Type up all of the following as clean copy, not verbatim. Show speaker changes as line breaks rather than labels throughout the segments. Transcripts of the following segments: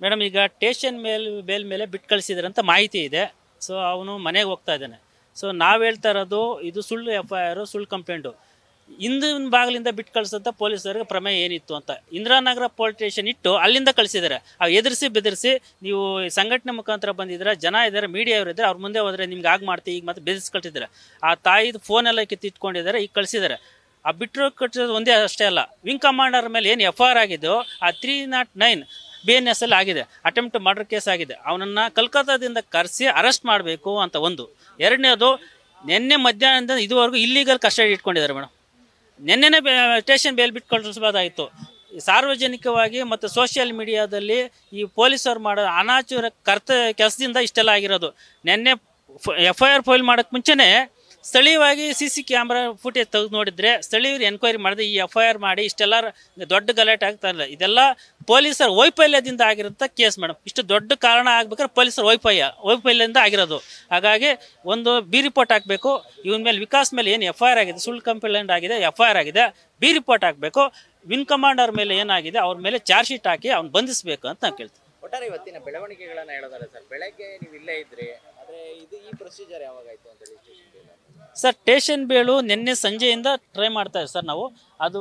Madam ಈಗ station bail ಮೇಲೆ ಬಿಟ್ಟು ಕಳಿಸಿದ್ರೆ ಅಂತ ಮಾಹಿತಿ ಇದೆ. ಸೊ ಅವನು ಮನೆಗೆ ಹೋಗ್ತಾ ಇದ್ದಾನೆ. ಸೊ ನಾವು ಹೇಳ್ತಾ ಇರೋದು ಇದು ಸುಳ್ಳು FIR, ಸುಳ್ಳು ಕಂಪ್ಲೇಂಟು. ಹಿಂದಿನ ಭಾಗಲಿಂದ ಬಿಟ್ಟು ಕಳಿಸಂತ ಪೊಲೀಸರಿಗೆ ಪ್ರಮೇಯ ಏನಿತ್ತು ಅಂತ ಇಂದಿರಾನಗರ ಪೊಲೀಸ್ ಸ್ಟೇಷನ್ ಇಟ್ಟು ಅಲ್ಲಿಂದ ಕಳಿಸಿದ್ದಾರೆ. ಎದುರಿಸಿ ಬೆದರಿಸಿ ನೀವು ಸಂಘಟನೆ ಮುಖಾಂತರ ಬಂದಿದ್ರೆ, ಜನ ಇದ್ದಾರೆ, ಮೀಡಿಯಾ ಅವರು ಇದ್ದಾರೆ, ಅವ್ರ ಮುಂದೆ ಹೋದ್ರೆ ನಿಮ್ಗೆ ಆಗ ಮಾಡ್ತೀವಿ ಈಗ ಮತ್ತೆ ಬೆದರಿಸಿ ಕಳಿಸಿದ್ದಾರೆ. ಆ ತಾಯಿದು ಫೋನೆಲ್ಲ ಕಿತ್ತಿಟ್ಕೊಂಡಿದ್ದಾರೆ, ಈಗ ಕಳಿಸಿದ್ದಾರೆ. ಆ ಬಿಟ್ಟರು ಕಟ್ಟಿಸೋದು ಒಂದೇ ಅಷ್ಟೇ ಅಲ್ಲ, ವಿಂಗ್ ಕಮಾಂಡರ್ ಮೇಲೆ ಏನು FIR ಆಗಿದ್ದು ಆ 309 BNS ಅಲ್ಲಿ ಆಗಿದೆ, ಅಟೆಂಪ್ಟ್ ಮರ್ಡರ್ ಕೇಸ್ ಆಗಿದೆ. ಅವನನ್ನು ಕಲ್ಕತ್ತಾದಿಂದ ಕರೆಸಿ ಅರೆಸ್ಟ್ ಮಾಡಬೇಕು ಅಂತ ಒಂದು. ಎರಡನೇದು, ನಿನ್ನೆ ಮಧ್ಯಾಹ್ನದಿಂದ ಇದುವರೆಗೂ ಇಲ್ಲಿಗಲ್ ಕಸ್ಟಡಿ ಇಟ್ಕೊಂಡಿದ್ದಾರೆ ಮೇಡಮ್. ನಿನ್ನೆನೇ ಸ್ಟೇಷನ್ ಬೇಲ್ ಬಿಟ್ಟು ಕಳಿಸಬಹುದಾಗಿತ್ತು. ಸಾರ್ವಜನಿಕವಾಗಿ ಮತ್ತು ಸೋಷಿಯಲ್ ಮೀಡಿಯಾದಲ್ಲಿ ಈ ಪೊಲೀಸರು ಮಾಡೋ ಅನಾಚೂರ ಕೆಲಸದಿಂದ ಇಷ್ಟೆಲ್ಲ ಆಗಿರೋದು. ನಿನ್ನೆ FIR ಫೈಲ್ ಮಾಡೋಕ್ಕೆ ಮುಂಚೆನೇ ಸ್ಥಳೀಯವಾಗಿ CC ಕ್ಯಾಮ್ರಾ ಫುಟೇಜ್ ತೆಗೆದು ನೋಡಿದ್ರೆ ಸ್ಥಳೀಯರು ಎನ್ಕ್ವೈರಿ ಮಾಡಿದ್ರೆ ಈ FIR ಮಾಡಿ ಇಷ್ಟೆಲ್ಲ ದೊಡ್ಡ ಗಲಾಟೆ ಆಗ್ತಾ ಇಲ್ಲ. ಇದೆಲ್ಲ ಪೊಲೀಸರ ವೈಫಲ್ಯದಿಂದ ಆಗಿರೋಂಥ ಕೇಸ್ ಮೇಡಮ್. ಇಷ್ಟು ದೊಡ್ಡ ಕಾರಣ ಆಗ್ಬೇಕಾದ್ರೆ ಪೊಲೀಸರ ವೈಫಲ್ಯದಿಂದ ಆಗಿರೋದು. ಹಾಗಾಗಿ ಒಂದು ಬಿ ರಿಪೋರ್ಟ್ ಹಾಕಬೇಕು. ಇವನ ಮೇಲೆ ವಿಕಾಸ್ ಮೇಲೆ ಏನು FIR ಆಗಿದೆ, ಸುಳ್ಳು ಕಂಪ್ಲೇಂಟ್ ಆಗಿದೆ, FIR ಆಗಿದೆ, ಬಿ ರಿಪೋರ್ಟ್ ಹಾಕಬೇಕು. ವಿನ್ ಕಮಾಂಡರ್ ಮೇಲೆ ಏನಾಗಿದೆ ಅವ್ರ ಮೇಲೆ ಚಾರ್ಜ್ ಶೀಟ್ ಹಾಕಿ ಅವ್ನು ಬಂಧಿಸಬೇಕು ಅಂತ ನಾನು ಕೇಳ್ತೀನಿ.
ಒಟ್ಟಾರೆ ಇವತ್ತಿನ ಬೆಳವಣಿಗೆಗಳನ್ನ ಹೇಳೋದಾರೆ ಸರ್, ಬೆಳಗ್ಗೆ ನೀವು ಇಲ್ಲೇ ಇದ್ರಿ, ಆದರೆ ಈ ಪ್ರೊಸೀಜರ್ ಯಾವಾಗಾಯ್ತು ಅಂತ ಹೇಳಿ
ಸರ್? ಸ್ಟೇಷನ್ ಬೇಳು ನಿನ್ನೆ ಸಂಜೆಯಿಂದ ಟ್ರೈ ಮಾಡ್ತಾ ಇದ್ದೀವಿ ಸರ್ ನಾವು. ಅದು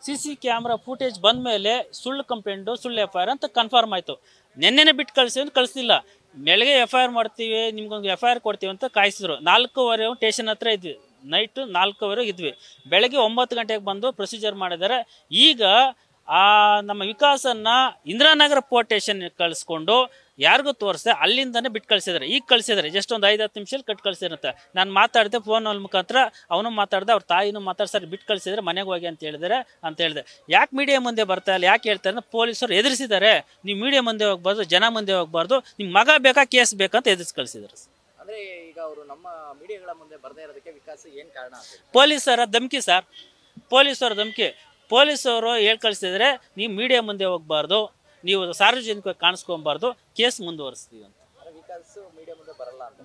CC ಕ್ಯಾಮ್ರಾ ಫುಟೇಜ್ ಬಂದ ಮೇಲೆ ಸುಳ್ಳು ಕಂಪ್ಲೇಂಟು, ಸುಳ್ಳು FIR ಅಂತ ಕನ್ಫರ್ಮ್ ಆಯಿತು. ನಿನ್ನೆನೇ ಬಿಟ್ಟು ಅಂತ ಕಳಿಸ್ತಿಲ್ಲ. ಬೆಳಗ್ಗೆ FIR ಮಾಡ್ತೀವಿ, ನಿಮ್ಗೊಂದು FIR ಕೊಡ್ತೀವಿ ಅಂತ ಕಾಯಿಸಿದ್ರು. 4:15 ಸ್ಟೇಷನ್ ಹತ್ರ ಇದ್ವಿ, ನೈಟು 4:00 ಇದ್ವಿ. ಬೆಳಗ್ಗೆ 9 ಗಂಟೆಗೆ ಬಂದು ಪ್ರೊಸೀಜರ್ ಮಾಡಿದ್ದಾರೆ. ಈಗ ನಮ್ಮ ವಿಕಾಸನ್ನ ಇಂದಿರಾನಗರ ಪೋರ್ಟ್ ಸ್ಟೇಷನ್ ಕಳಿಸ್ಕೊಂಡು ಯಾರಿಗೂ ತೋರಿಸ್ದೆ ಅಲ್ಲಿಂದಾನೆ ಬಿಟ್ಟು ಕಳಿಸಿದ್ದಾರೆ. ಈಗ ಕಳಿಸಿದ್ದಾರೆ, ಜಸ್ಟ್ ಒಂದು 5-10 ನಿಮಿಷದಲ್ಲಿ ಕಟ್ ಕಳಿಸಿರಂತೆ. ನಾನು ಮಾತಾಡಿದೆ ಫೋನಲ್ಲಿ ಮುಖಾಂತರ, ಅವನು ಮಾತಾಡಿದೆ, ಅವ್ರ ತಾಯಿನೂ ಮಾತಾಡ್ತಾರೆ, ಬಿಟ್ಟು ಕಳಿಸಿದ್ರೆ ಮನೆಗೆ ಹೋಗಿ ಅಂತ ಹೇಳಿದೆ. ಯಾಕೆ ಮೀಡಿಯಾ ಮುಂದೆ ಬರ್ತಾ ಇಲ್ಲ, ಯಾಕೆ ಹೇಳ್ತಾರೆ ಅಂದ್ರೆ ಪೊಲೀಸರು ಎದುರಿಸಿದ್ದಾರೆ. ನೀವು ಮೀಡಿಯಾ ಮುಂದೆ ಹೋಗ್ಬಾರ್ದು, ಜನ ಮುಂದೆ ಹೋಗ್ಬಾರ್ದು, ನಿಮ್ಮ ಮಗ ಬೇಕಾ ಕೇಸ್ ಬೇಕಂತ ಎದುರಿಸಿ ಕಳಿಸಿದ್ದಾರೆ.
ಅಂದ್ರೆ ಈಗ ಅವರು ನಮ್ಮ ಮೀಡಿಯಾಗಳ ಮುಂದೆ ಬರ್ದೇ ಇರೋದಕ್ಕೆ ವಿಕಾಸ ಏನು ಕಾರಣ?
ಪೊಲೀಸರ ಧಮಕಿ ಸರ್, ಪೊಲೀಸರ ಧಮಕಿ. ಪೊಲೀಸವರು ಹೇಳಿ ಕಳಿಸಿದ್ರೆ ನೀವು ಮೀಡಿಯಾ ಮುಂದೆ ಹೋಗ್ಬಾರ್ದು, ನೀವು ಸಾರ್ವಜನಿಕವಾಗಿ ಕಾಣಿಸ್ಕೊಬಾರ್ದು, ಕೇಸ್ ಮುಂದುವರಿಸ್ತೀವಿ ಅಂತ.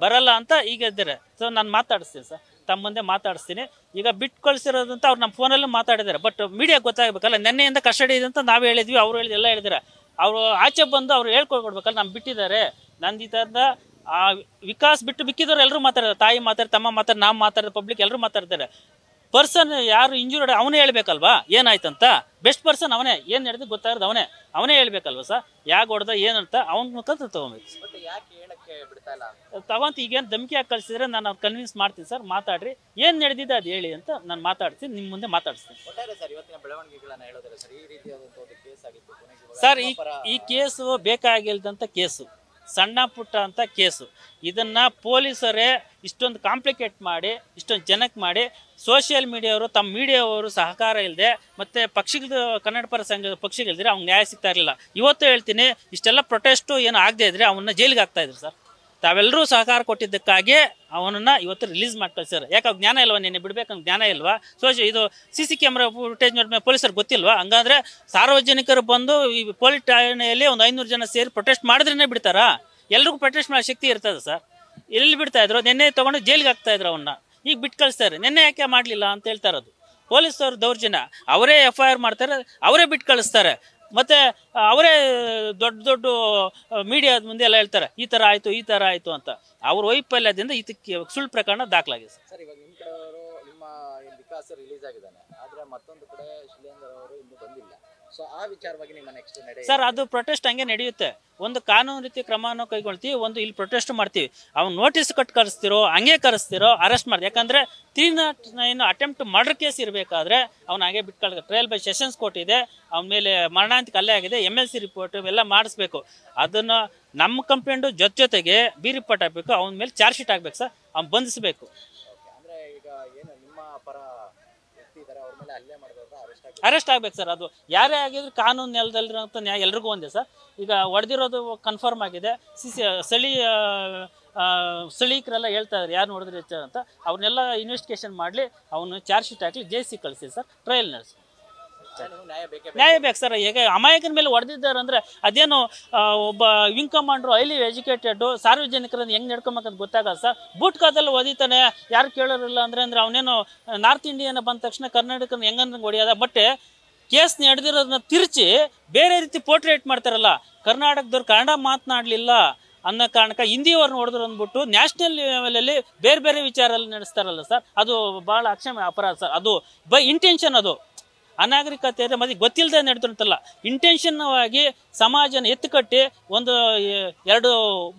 ಬರಲ್ಲ ಅಂತ ಈಗ ಇದ್ದಾರೆ. ಸೊ ನಾನು ಮಾತಾಡಿಸ್ತೀನಿ ಸರ್, ತಮ್ಮ ಮುಂದೆ ಮಾತಾಡಿಸ್ತೀನಿ. ಈಗ ಬಿಟ್ಟು ಕಳಿಸಿರೋದಂತ ಅವ್ರು ನಮ್ಮ ಫೋನಲ್ಲೂ ಮಾತಾಡಿದ್ದಾರೆ. ಬಟ್ ಮೀಡಿಯಾ ಗೊತ್ತಾಗಬೇಕಲ್ಲ, ನೆನ್ನೆಯಿಂದ ಕಸ್ಟಡಿ ಇದೆ ಅಂತ ನಾವು ಹೇಳಿದ್ವಿ, ಅವ್ರು ಹೇಳಿದ್ರು, ಎಲ್ಲ ಹೇಳಿದ್ದಾರೆ. ಅವರು ಆಚೆ ಬಂದು ಅವ್ರು ಹೇಳ್ಕೊಡ್ಬೇಕಲ್ಲ, ನಮ್ಮ ಬಿಟ್ಟಿದ್ದಾರೆ. ನಂದು ಈ ಥರದ ವಿಕಾಸ್ ಬಿಟ್ಟು ಬಿಕ್ಕಿದವ್ರು ಎಲ್ಲರೂ ಮಾತಾಡಿದ್ದಾರೆ. ತಾಯಿ ಮಾತಾಡ್ತಾರೆ, ತಮ್ಮ ಮಾತಾಡ್ತಾರೆ, ನಾವು ಮಾತಾಡಿದ್ರೆ, ಪಬ್ಲಿಕ್ ಎಲ್ಲರೂ ಮಾತಾಡ್ತಾರೆ. ಪರ್ಸನ್ ಯಾರು ಇಂಜೂರ್ಡ್ ಅವನೇ ಹೇಳ್ಬೇಕಲ್ವಾ ಏನಾಯ್ತಂತ. ಬೆಸ್ಟ್ ಪರ್ಸನ್ ಅವನೇ, ಏನು ನಡೆದು ಗೊತ್ತಾಗಿರೋದು ಅವನೇ ಹೇಳ್ಬೇಕಲ್ವ ಸರ್, ಯಾಕೆ ಹೊಡೆದ ಏನಂತ ಅವನ ಮುಖಾಂತರ ತಗೊಬೇಕು ತಗೊಂತ. ಈಗೇನು ಧಮಕಿ ಹಾಕಿ ಕಳಿಸಿದ್ರೆ ನಾನು ಅವ್ರು ಕನ್ವಿನ್ಸ್ ಮಾಡ್ತೀನಿ ಸರ್, ಮಾತಾಡ್ರಿ, ಏನು ನಡೆದಿದೆ ಅದು ಹೇಳಿ ಅಂತ ನಾನು ಮಾತಾಡ್ತೀನಿ, ನಿಮ್ಮ ಮುಂದೆ ಮಾತಾಡಿಸ್ತೀನಿ ಸರ್. ಈ ಕೇಸು ಬೇಕಾಗಿಲ್ದಂಥ ಕೇಸು, ಸಣ್ಣ ಪುಟ್ಟ ಅಂತ ಕೇಸು. ಇದನ್ನು ಪೊಲೀಸರೇ ಇಷ್ಟೊಂದು ಕಾಂಪ್ಲಿಕೇಟ್ ಮಾಡಿ, ಇಷ್ಟೊಂದು ಜನಕ್ಕೆ ಮಾಡಿ, ಸೋಷಿಯಲ್ ಮೀಡಿಯಾವರು ತಮ್ಮ ಮೀಡಿಯಾವರು ಸಹಕಾರ ಇಲ್ಲದೆ, ಮತ್ತು ಪಕ್ಷಿಗಳ ಕನ್ನಡ ಪರ ಸಂಘದ ಪಕ್ಷಿಗಳಿದ್ರೆ ಅವ್ನಿಗೆ ನ್ಯಾಯ ಸಿಗ್ತಾ ಇರಲಿಲ್ಲ. ಇವತ್ತು ಹೇಳ್ತೀನಿ, ಇಷ್ಟೆಲ್ಲ ಪ್ರೊಟೆಸ್ಟು ಏನು ಆಗದೆ ಇದ್ರೆ ಅವನ್ನ ಜೈಲಿಗೆ ಹಾಕ್ತಾಯಿದ್ರು ಸರ್. ತಾವೆಲ್ಲರೂ ಸಹಕಾರ ಕೊಟ್ಟಿದ್ದಕ್ಕಾಗಿ ಅವನನ್ನು ಇವತ್ತು ರಿಲೀಸ್ ಮಾಡಿ ಕಳಿಸ್ಯಾರ. ಯಾಕೆ ಜ್ಞಾನ ಇಲ್ವಾ, ನಿನ್ನೆ ಬಿಡ್ಬೇಕಂತ ಜ್ಞಾನ ಇಲ್ವಾ? ಇದು CC ಕ್ಯಾಮ್ರಾ ಫುಟೇಜ್ ನೋಡಿದ್ಮೇಲೆ ಪೊಲೀಸರಿಗೆ ಗೊತ್ತಿಲ್ವಾ? ಹಂಗಾದ್ರೆ ಸಾರ್ವಜನಿಕರು ಬಂದು ಈ ಪೊಲೀಸ್ ಠಾಣೆಯಲ್ಲಿ ಒಂದು 500 ಜನ ಸೇರಿ ಪ್ರೊಟೆಸ್ಟ್ ಮಾಡಿದ್ರೇ ಬಿಡ್ತಾರಾ? ಎಲ್ರಿಗೂ ಪ್ರೊಟೆಸ್ಟ್ ಮಾಡೋ ಶಕ್ತಿ ಇರ್ತದೆ ಸರ್. ಎಲ್ಲಿ ಬಿಡ್ತಾ ಇದ್ರು? ನಿನ್ನೆ ತೊಗೊಂಡು ಜೈಲಿಗೆ ಹಾಕ್ತಾ ಇದ್ರು ಅವನ್ನ, ಈಗ ಬಿಟ್ಟು ಕಳಿಸ್ತಾರೆ. ನಿನ್ನೆ ಯಾಕೆ ಮಾಡಲಿಲ್ಲ ಅಂತ ಹೇಳ್ತಾ ಇರೋದು ಪೊಲೀಸರು ದೌರ್ಜನ್ಯ. ಅವರೇ FIR ಮಾಡ್ತಾರೆ, ಅವರೇ ಬಿಟ್ಟು ಕಳಿಸ್ತಾರೆ. ಮತ್ತು ಅವರೇ ದೊಡ್ಡ ಮೀಡಿಯಾದ ಮುಂದೆ ಎಲ್ಲ ಹೇಳ್ತಾರೆ, ಈ ಥರ ಆಯಿತು ಅಂತ. ಅವ್ರ ವೈಫಲ್ಯದಿಂದ ಇದಕ್ಕೆ ಸುಳ್ಳು ಪ್ರಕರಣ ದಾಖಲಾಗಿದೆ
ಸರ್. ಇವಾಗ ನಿಮ್ಮ ಕಡೆಯವರು, ನಿಮ್ಮ ವಿಕಾಸ್ ರಿಲೀಸ್ ಆಗಿದ್ದಾನೆ, ಆದರೆ ಮತ್ತೊಂದು ಕಡೆ ಶಿಲೇಂದ್ರ ಅವರು ಇನ್ನೂ ಬಂದಿಲ್ಲ. ಸೊ ಆ ವಿಚಾರವಾಗಿ ನಿಮ್ಮ ನೆಕ್ಸ್ಟ್ ನಡೆ
ಸರ್, ಅದು ಪ್ರೊಟೆಸ್ಟ್ ಹಂಗೆ ನಡೆಯುತ್ತೆ. ಒಂದು ಕಾನೂನು ರೀತಿ ಕ್ರಮವನ್ನು ಕೈಗೊಳ್ತೀವಿ, ಒಂದು ಇಲ್ಲಿ ಪ್ರೊಟೆಸ್ಟ್ ಮಾಡ್ತೀವಿ. ಅವ್ನು ನೋಟಿಸ್ ಕಟ್ ಕರೆಸ್ತಿರೋ, ಹಂಗೆ ಕರೆಸ್ತಿರೋ, ಅರೆಸ್ಟ್ ಮಾಡ್ತೀವಿ. ಯಾಕಂದರೆ 309 ಅಟೆಂಪ್ಟ್ ಮರ್ಡರ್ ಕೇಸ್ ಇರಬೇಕಾದ್ರೆ ಅವ್ನು ಹಾಗೆ ಬಿಟ್ಕೊಳ್ಳ. ಟ್ರಯಲ್ ಬೈ ಸೆಷನ್ಸ್ ಕೋರ್ಟ್ ಇದೆ, ಅವನ ಮೇಲೆ ಮರಣಾಂತಿಕ ಹಲ್ಲೆ ಆಗಿದೆ, MLC ರಿಪೋರ್ಟ್ ಎಲ್ಲ ಮಾಡಿಸ್ಬೇಕು. ಅದನ್ನು ನಮ್ಮ ಕಂಪ್ಲೇಂಟು ಜೊತೆಗೆ ಬಿ ರಿಪೋರ್ಟ್ ಹಾಕಬೇಕು, ಅವನ ಮೇಲೆ ಚಾರ್ಜ್ ಶೀಟ್ ಹಾಕ್ಬೇಕು ಸರ್, ಅವ್ನು ಬಂಧಿಸಬೇಕು.
ಅಂದರೆ ಈಗ ಏನು ನಿಮ್ಮ ಪರ ವ್ಯಕ್ತಿ ಇದ್ದಾರೆ, ಅವ್ರ ಮೇಲೆ ಹಲ್ಲೆ ಮಾಡಿದವ್ರನ್ನ
ಅರೆಸ್ಟ್ ಆಗ್ಬೇಕು ಸರ್. ಅದು ಯಾರೇ ಆಗಿದ್ರು ಕಾನೂನು ನೆಲದಲ್ಲಿರೋಂಥ ನ್ಯಾಯ ಎಲ್ರಿಗೂ ಒಂದೇ ಸರ್. ಈಗ ಹೊಡೆದಿರೋದು ಕನ್ಫರ್ಮ್ ಆಗಿದೆ. ಸ್ಥಳೀಕರೆಲ್ಲ ಹೇಳ್ತಾ ಇದ್ದಾರೆ ಯಾರು ನೋಡಿದ್ರೆ ಹೆಚ್ಚು ಅಂತ. ಅವ್ರನ್ನೆಲ್ಲ ಇನ್ವೆಸ್ಟಿಗೇಷನ್ ಮಾಡಲಿ, ಅವನು ಚಾರ್ಜ್ ಶೀಟ್ ಹಾಕಲಿ, ಜೈಸಿ ಕಳಿಸಿ ಸರ್, ಟ್ರಯಲ್ ನಡೆಸಿ. ನ್ಯಾಯ ಬೇಕು ಸರ್. ಈಗ ಅಮಾಯಕನ ಮೇಲೆ ಹೊಡೆದಿದ್ದಾರೆ ಅಂದರೆ ಅದೇನು ಒಬ್ಬ ವಿಂಗ್ ಕಮಾಂಡ್ರು ಹೈಲಿ ಎಜುಕೇಟೆಡ್ ಸಾರ್ವಜನಿಕರನ್ನು ಹೆಂಗೆ ನಡ್ಕೊಬೇಕಂತ ಗೊತ್ತಾಗಲ್ಲ ಸರ್. ಬೂಟ್ ಕಾದಲ್ಲಿ ಓದಿತಾನೆ, ಯಾರು ಕೇಳೋರಿಲ್ಲ ಅಂದರೆ ಅವನೇನು ನಾರ್ತ್ ಇಂಡಿಯನ್ ಬಂದ ತಕ್ಷಣ ಕರ್ನಾಟಕನ ಹೆಂಗಂದ್ರೆ ಹೊಡೆಯೋದ. ಬಟ್ ಕೇಸ್ ನಡೆದಿರೋದನ್ನ ತಿರುಚಿ ಬೇರೆ ರೀತಿ ಪೋರ್ಟ್ರೇಟ್ ಮಾಡ್ತಾರಲ್ಲ. ಕರ್ನಾಟಕದವ್ರು ಕನ್ನಡ ಮಾತನಾಡಲಿಲ್ಲ ಅನ್ನೋ ಕಾರಣಕ್ಕೆ ಹಿಂದಿಯವ್ರನ್ನ ಹೊಡೆದ್ರು ಅಂದ್ಬಿಟ್ಟು ನ್ಯಾಷನಲ್ ಲೆವೆಲಲ್ಲಿ ಬೇರೆ ಬೇರೆ ವಿಚಾರಲ್ಲಿ ನಡೆಸ್ತಾರಲ್ಲ ಸರ್, ಅದು ಭಾಳ ಅಕ್ಷಮ್ಯ ಅಪರಾಧ ಸರ್. ಅದು ಬೈ ಇಂಟೆನ್ಷನ್, ಅದು ಅನಾಗರಿಕತೆ ಇದೆ, ಮತ್ತೆ ಗೊತ್ತಿಲ್ಲದೆ ನಡೆದಿರುತ್ತಲ್ಲ. ಇಂಟೆನ್ಷನ್ವಾಗಿ ಸಮಾಜನ ಎತ್ತುಕಟ್ಟಿ ಒಂದು ಎರಡು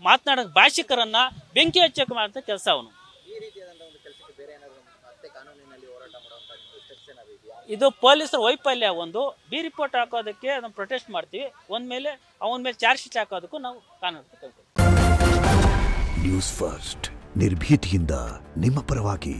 ಮಾತನಾಡೋ ಭಾಷಿಕರನ್ನ ಬೆಂಕಿ ಹಚ್ಚಕ್ಕೆ ಮಾಡಿದ ಕೆಲಸ ಅವನು.
ಈ ರೀತಿಯಾದಂಥ ಒಂದು ಕೆಲಸಕ್ಕೆ ಬೇರೆ ಏನಾದರೂ ಮತ್ತೆ ಕಾನೂನಿನಲ್ಲಿ ಹೋರಾಟ ಮಾಡುವಂಥ ಸ್ಟೆಪ್ಸ್ ಏನಾದರೂ ಇದೆಯಾ?
ಇದು ಪೊಲೀಸರ ವೈಫಲ್ಯ. ಒಂದು ಬಿ ರಿಪೋರ್ಟ್ ಹಾಕೋದಕ್ಕೆ ನಾವು ಪ್ರೊಟೆಸ್ಟ್ ಮಾಡ್ತೀವಿ, ಒಂದ್ಮೇಲೆ ಅವನ ಮೇಲೆ ಚಾರ್ಜ್ ಶೀಟ್ ಹಾಕೋದಕ್ಕೂ ನಾವು ಕಾನೂನು ಕೈಗೊಳ್ತೀವಿ.
ನ್ಯೂಸ್ ಫಸ್ಟ್ ನಿರ್ಭೀತಿಯಿಂದ ನಿಮ್ಮ ಪರವಾಗಿ.